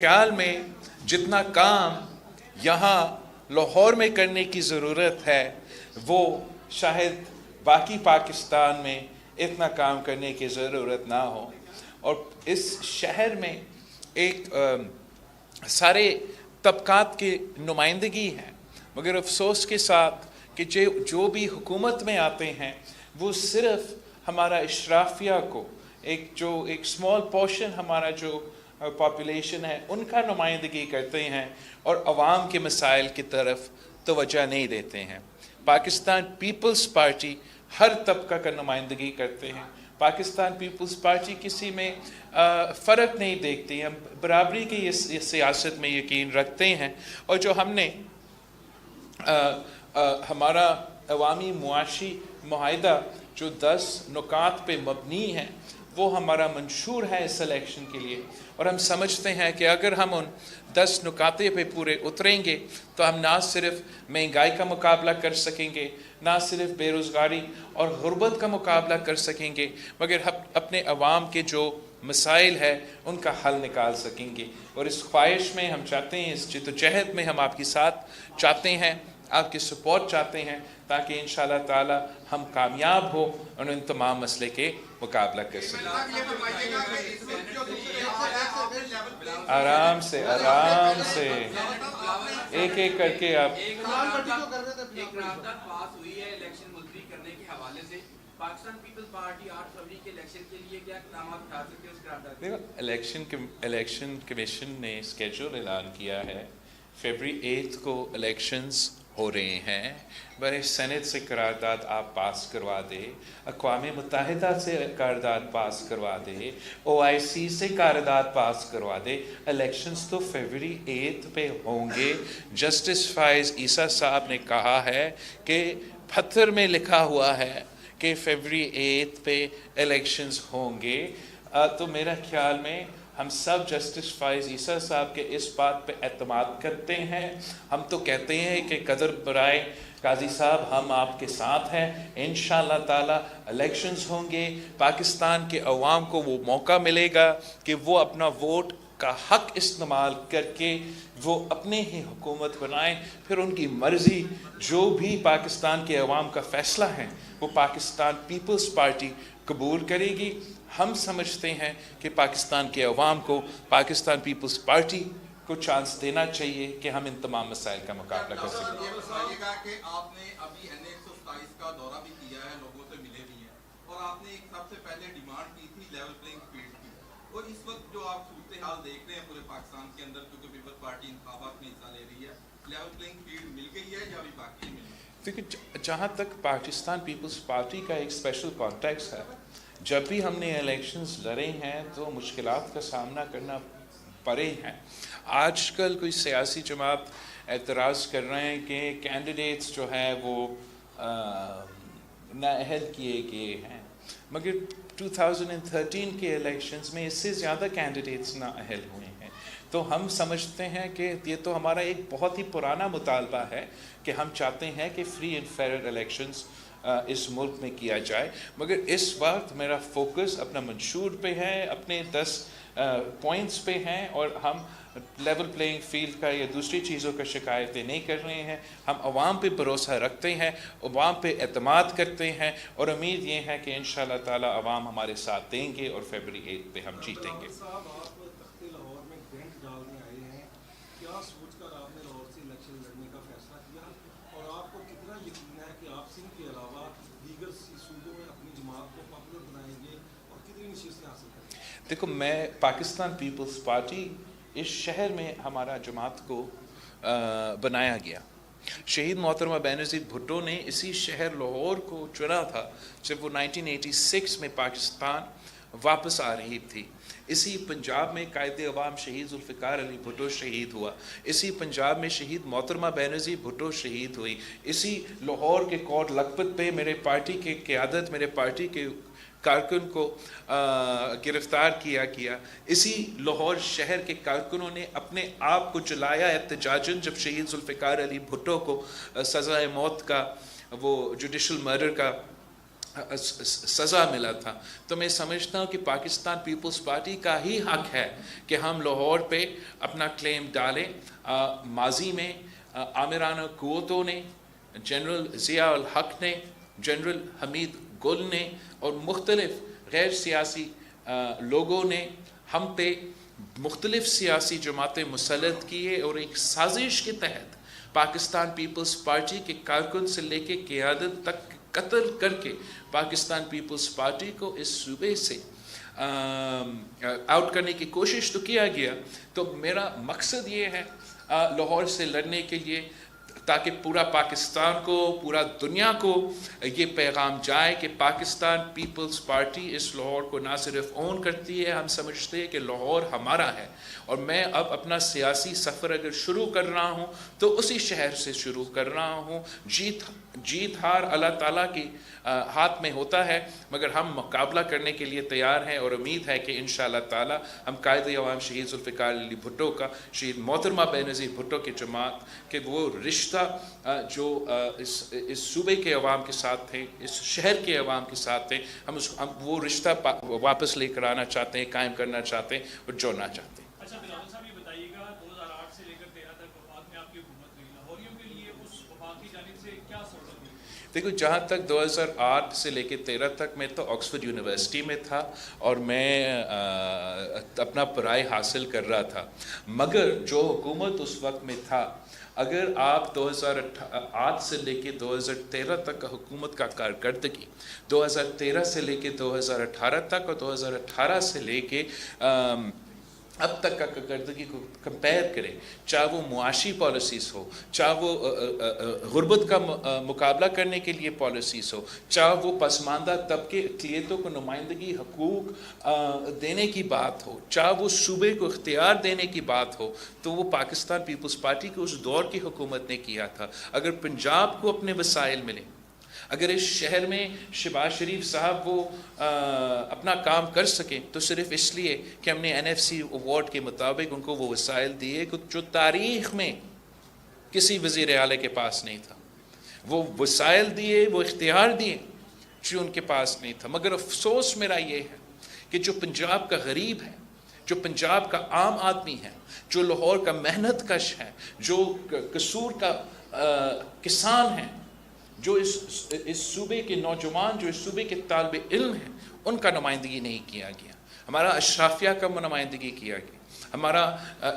ख्याल में जितना काम यहाँ लाहौर में करने की ज़रूरत है वो शायद बाकी पाकिस्तान में इतना काम करने की ज़रूरत ना हो। और इस शहर में एक सारे तबकात की नुमाइंदगी है, मगर अफसोस के साथ कि जो भी हुकूमत में आते हैं वो सिर्फ़ हमारा इशराफिया को एक स्मॉल पोर्शन हमारा जो पॉपुलेशन है उनका नुमाइंदगी करते हैं और अवाम के मसाइल की तरफ तवज्जो नहीं देते हैं। पाकिस्तान पीपल्स पार्टी हर तबका का नुमाइंदगी करते हैं। पाकिस्तान पीपल्स पार्टी किसी में फ़र्क नहीं देखती। हम बराबरी की इस सियासत में यकीन रखते हैं और जो हमने हमारा अवामी मुआशी मुआहिदा जो 10 नुकात पे मबनी है वो हमारा मंशूर है इस इलेक्शन के लिए। और हम समझते हैं कि अगर हम उन 10 नुकाते पे पूरे उतरेंगे तो हम ना सिर्फ महंगाई का मुकाबला कर सकेंगे, ना सिर्फ बेरोज़गारी और गुर्बत का मुकाबला कर सकेंगे, मगर हम अपने अवाम के जो मसाइल है उनका हल निकाल सकेंगे। और इस ख्वाहिश में हम चाहते हैं, इस जिद्दोजहद में हम आपके साथ चाहते हैं, आपकी सपोर्ट चाहते हैं, ताकि इंशाअल्लाह ताला हम कामयाब हो और इन तमाम मसले के मुकाबला कर सकें। आराम से एक एक करके आप। एक करारदाद पास हुई है इलेक्शन मुलतवी करने के हवाले से। पाकिस्तान पीपल्स पार्टी 8 फरवरी के इलेक्शन के लिए क्या इक़दाम उठा सकती है उस करारदाद? देखो, इलेक्शन कमीशन ने स्केड्यूल ऐलान किया है। फरवरी 8 को इलेक्शंस हो रहे हैं। बड़े सेनेट से करारदाद आप पास करवा दे, अक़वाम मुत्तहिदा से करारदाद पास करवा दे, OIC से करारदाद पास करवा दे। इलेक्शंस तो फरवरी 8 पे होंगे। जस्टिस फाइज़ ईसा साहब ने कहा है कि पत्थर में लिखा हुआ है कि फरवरी 8 पे इलेक्शंस होंगे। तो मेरा ख्याल में हम सब जस्टिस फाइज़ ईसा साहब के इस बात पे एतमाद करते हैं। हम तो कहते हैं कि कदर बराए काजी साहब हम आपके साथ हैं। इंशाअल्लाह ताला इलेक्शंस होंगे, पाकिस्तान के अवाम को वो मौका मिलेगा कि वो अपना वोट का हक इस्तेमाल करके वो अपने ही हुकूमत बनाएं। फिर उनकी मर्ज़ी, जो भी पाकिस्तान के अवाम का फ़ैसला है वो पाकिस्तान पीपल्स पार्टी कबूल करेगी। हम समझते हैं कि पाकिस्तान के अवाम को पाकिस्तान पीपल्स पार्टी को चांस देना चाहिए कि हम इन तमाम मसाइल का मुकाबला कर सकें। ये बताइएगा कि आपने अभी NA 127 का दौरा भी किया है, लोगों से मिले भी हैं, और आपने एक सबसे पहले डिमांड की थी लेवल प्लेइंग फील्ड की। और इस वक्त जो आप सूरत हाल देख रहे हैं पूरे पाकिस्तान के अंदर, क्योंकि पीपल्स पार्टी इंतखाबात में हिस्सा ले रही है, लेवल प्लेइंग फील्ड मिल गई है या अभी बाकी मिली? देखिए, जहाँ तक पाकिस्तान पीपल्स पार्टी का एक स्पेशल कॉन्टेक्स्ट है, जब भी हमने इलेक्शंस लड़े हैं तो मुश्किलात का सामना करना पड़े हैं। आजकल कोई सियासी जमात एतराज़ कर रहे हैं कि कैंडिडेट्स जो हैं वो नाअहल किए गए हैं, मगर 2013 के इलेक्शंस में इससे ज़्यादा कैंडिडेट्स नाअहल हुए हैं। तो हम समझते हैं कि ये तो हमारा एक बहुत ही पुराना मुतालबा है कि हम चाहते हैं कि फ्री एंड फेयर इलेक्शंस इस मुल्क में किया जाए। मगर इस वक्त मेरा फोकस अपना मंशूर पे है, अपने 10 पॉइंट्स पे हैं, और हम लेवल प्लेइंग फील्ड का या दूसरी चीज़ों का शिकायतें नहीं कर रहे हैं। हम अवाम पे भरोसा रखते हैं, अवाम पे एतमाद करते हैं, और उम्मीद ये है कि इंशाअल्लाह ताला अवाम हमारे साथ देंगे और फरवरी 8 पे हम जीतेंगे। देखो, मैं पाकिस्तान पीपल्स पार्टी इस शहर में हमारा जमात को बनाया गया। शहीद मोहतरमा बेनज़ीर भुट्टो ने इसी शहर लाहौर को चुना था जब वो 1986 में पाकिस्तान वापस आ रही थी। इसी पंजाब में कायदे अवाम शहीद ज़ुल्फ़िकार अली भुट्टो शहीद हुआ। इसी पंजाब में शहीद मोहतरमा बेनज़ीर भुट्टो शहीद हुई। इसी लाहौर के कोट लखपत पे मेरे पार्टी के क़यादत, मेरे पार्टी के कारकुन को गिरफ्तार किया गया। इसी लाहौर शहर के कारकुनों ने अपने आप को जलाया एहतजाजन जब शहीद ज़ुल्फ़िकार अली भुट्टो को सज़ाए मौत का, वो जुडिशल मर्डर का سزا ملا تھا. تو میں سمجھتا ہوں کہ پاکستان پیپلز پارٹی کا ہی حق ہے کہ ہم لاہور پہ اپنا کلیم ڈالیں. ماضی میں آمرانہ قوتوں نے، جنرل ضیاء الحق نے، جنرل حمید گل نے اور مختلف غیر سیاسی لوگوں نے ہم پہ مختلف سیاسی جماعتیں مسلط کیے اور ایک سازش کے تحت پاکستان پیپلز پارٹی کے کارکن سے لے کے قیادت تک قتل کر کے پاکستان پیپلز پارٹی کو اس صوبے سے آؤٹ کرنے کی کوشش تو کیا گیا. تو میرا مقصد یہ ہے لاہور سے لڑنے کے لیے، تاکہ پورا پاکستان کو، پورا دنیا کو یہ پیغام جائے کہ پاکستان پیپلز پارٹی اس لاہور کو نہ صرف اون کرتی ہے، ہم سمجھتے ہیں کہ لاہور ہمارا ہے. اور میں اب اپنا سیاسی سفر اگر شروع کر رہا ہوں تو اسی شہر سے شروع کر رہا ہوں. جیت ہار اللہ تعالیٰ کی ہاتھ میں ہوتا ہے، مگر ہم مقابلہ کرنے کے لیے تیار ہیں اور امید ہے کہ انشاءاللہ تعالیٰ ہم قائد عوام شہید ذوالفقار علی بھٹو کا، شہید محترمہ بینظیر بھٹو کی جماعت کہ وہ رشتہ جو اس صوبے کے عوام کے ساتھ تھے، اس شہر کے عوام کے ساتھ تھے، ہم وہ رشتہ واپس لے کر آنا چاہتے ہیں، قائم کرنا چاہتے ہیں اور جوڑنا چاہتے ہیں. اچھا بلاول صاحب، یہ بتائیے گا 2008 سے لے کر 13 تک وفاق میں آپ کی حکومت رہی، لاہوریوں کے لیے اس وفاق کی جانب سے کیا سہولت ہوئی؟ دیکھو، جہاں تک 2008 سے لے کے 13 تک میں تو آکسفورڈ یونیورسٹی میں تھا اور میں اپنا پڑھائی حاصل کر رہا تھا، مگر جو حکومت اس وقت میں تھا، اگر آپ 2008 سے لے کے 2013 تک کا حکومت کا کارکردگی 2013 سے لے کے 2018 تک اور 2018 سے لے کے اب تک کا کارکردگی کو کمپیئر کریں، چاہے وہ معاشی پالیسیز ہو، چاہے وہ غربت کا مقابلہ کرنے کے لیے پالیسیز ہو، چاہے وہ پسماندہ طبقے اقلیتوں کو نمائندگی حقوق دینے کی بات ہو، چاہے وہ صوبے کو اختیار دینے کی بات ہو، تو وہ پاکستان پیپلز پارٹی کے اس دور کی حکومت نے کیا تھا. اگر پنجاب کو اپنے وسائل ملیں، اگر اس شہر میں شہباز شریف صاحب وہ اپنا کام کر سکیں تو صرف اس لیے کہ ہم نے NFC ایوارڈ کے مطابق ان کو وہ وسائل دیے جو تاریخ میں کسی وزیر اعلیٰ کے پاس نہیں تھا. وہ وسائل دیے، وہ اختیار دیے جو ان کے پاس نہیں تھا. مگر افسوس میرا یہ ہے کہ جو پنجاب کا غریب ہے، جو پنجاب کا عام آدمی ہے، جو لاہور کا محنت کش ہے، جو قصور کا کسان ہے، جو اس صوبے کے نوجوان، جو اس صوبے کے طالب علم ہیں، ان کا نمائندگی نہیں کیا گیا. ہمارا اشرافیہ کا نمائندگی کیا گیا، ہمارا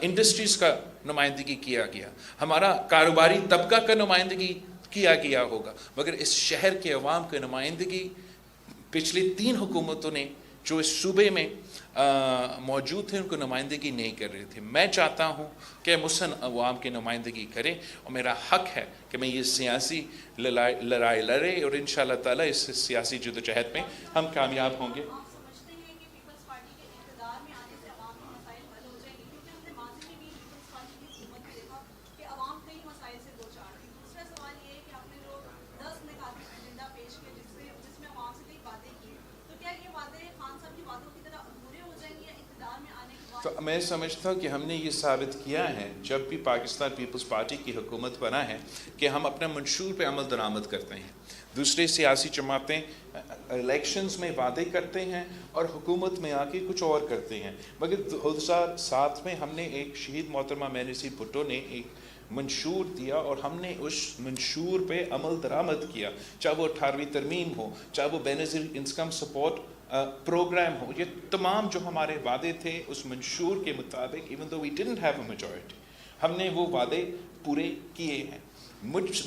انڈسٹریز کا نمائندگی کیا گیا، ہمارا کاروباری طبقہ کا نمائندگی کیا گیا ہوگا، مگر اس شہر کے عوام کی نمائندگی پچھلی 3 حکومتوں نے جو اس صوبے میں موجود تھے ان کو نمائندگی نہیں کر رہے تھے. میں چاہتا ہوں کہ مسن عوام کی نمائندگی کرے اور میرا حق ہے کہ میں یہ سیاسی لڑائی لڑے اور انشاءاللہ تعالیٰ اس سیاسی جدوجہد میں ہم کامیاب ہوں گے. تو میں سمجھتا ہوں کہ ہم نے یہ ثابت کیا ہے جب بھی پاکستان پیپلز پارٹی کی حکومت بنا ہے کہ ہم اپنا منشور پہ عمل درآمد کرتے ہیں. دوسرے سیاسی جماعتیں الیکشنز میں وعدے کرتے ہیں اور حکومت میں آ کے کچھ اور کرتے ہیں، مگر 2007 میں ہم نے ایک شہید محترمہ بینظیر بھٹو نے ایک منشور دیا اور ہم نے اس منشور پہ عمل درآمد کیا، چاہے وہ 18ویں ترمیم ہو، چاہے وہ بینظیر انکم سپورٹ پروگرام ہو. یہ تمام جو ہمارے وعدے تھے اس منشور کے مطابق even though we didn't have a majority، ہم نے وہ وعدے پورے کیے ہیں.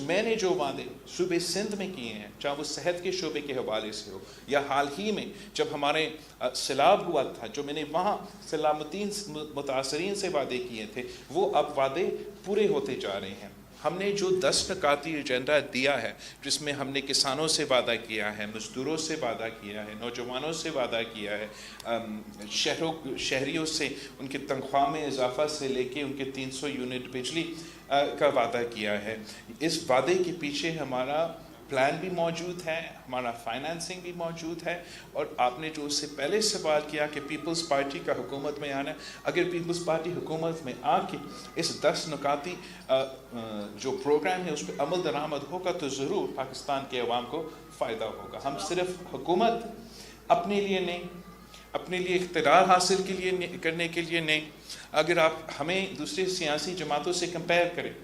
میں نے جو وعدے صوبے سندھ میں کیے ہیں، چاہے وہ صحت کے شعبے کے حوالے سے ہو یا حال ہی میں جب ہمارے سیلاب ہوا تھا، جو میں نے وہاں سلامتی متاثرین سے وعدے کیے تھے، وہ اب وعدے پورے ہوتے جا رہے ہیں. ہم نے جو 10 نکاتی ایجنڈا دیا ہے، جس میں ہم نے کسانوں سے وعدہ کیا ہے، مزدوروں سے وعدہ کیا ہے، نوجوانوں سے وعدہ کیا ہے، شہریوں سے ان کے تنخواہ میں اضافہ سے لے کے ان کے 300 یونٹ بجلی کا وعدہ کیا ہے. اس وعدے کے پیچھے ہمارا प्लान भी मौजूद है, हमारा फाइनेंसिंग भी मौजूद है। और आपने जो उससे पहले सवाल किया कि पीपल्स पार्टी का हुकूमत में आना, अगर पीपल्स पार्टी हुकूमत में आके इस 10 नुकाती जो प्रोग्राम है उस पर अमल दरामद होगा तो ज़रूर पाकिस्तान के अवाम को फ़ायदा होगा। हम सिर्फ हुकूमत अपने लिए नहीं, अपने लिए इख्तियार हासिल के लिए करने के लिए नहीं, अगर आप हमें दूसरी सियासी जमातों से कंपेयर करें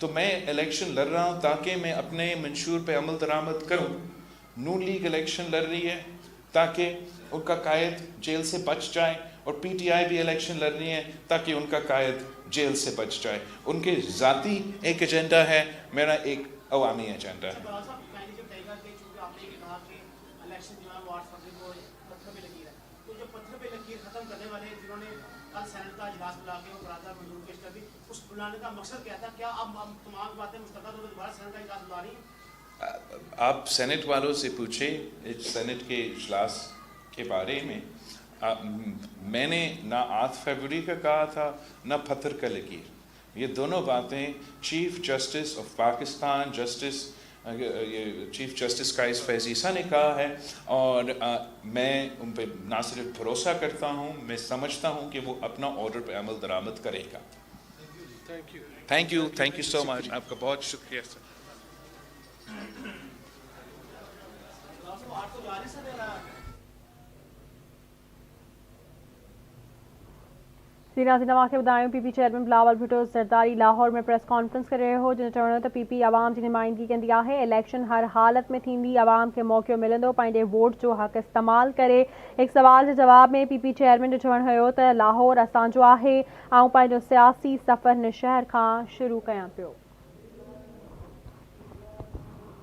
तो मैं इलेक्शन लड़ रहा हूँ ताकि मैं अपने मंशूर पे अमल दरामद करूँ। नून लीग इलेक्शन लड़ रही है ताकि उनका कायद जेल से बच जाए, और PTI भी इलेक्शन लड़ रही है ताकि उनका कायद जेल से बच जाए। उनके ज़ाती एक एजेंडा है, मेरा एक अवामी एजेंडा है। उस बुलाने का मकसद क्या था? क्या अब तमाम बातें मुस्तक़िल तौर पर दोबारा सेनेट का इजलास बुला रही हैं? आप सेनेट वालों से पूछें इस सेनेट के इजलास के बारे में। मैंने ना 8 फरवरी का कहा था ना पत्थर का लकीर। ये दोनों बातें chief justice of Pakistan chief justice Qazi Faez Isa ने कहा है, और मैं उन पर ना सिर्फ भरोसा करता हूँ, मैं समझता हूँ कि वो अपना ऑर्डर पर अमल दरामद करेगा। थैंक यू सो मच, आपका बहुत शुक्रिया सर। नाज़रीन के बताएं PP चेयरमैन बिलावल भुट्टो सरदारी लाहौर में प्रेस कॉन्फ्रेंस करे हो, जिन चवणो त PP आवाम की नुमाइंदगी कंदी आहे। इलेक्शन हर हालत में थींदी, आवाम के मौक़ो मिलंदो पंहिंजे वोट जो हक़ इस्तेमाल करे। एक सवाल के जवाब में PP चेयरमैन जो चवण हुयो त लाहौर असांजो आहे, आऊं पंहिंजो सियासी सफ़र इन शहर खां शुरू कयां पियो।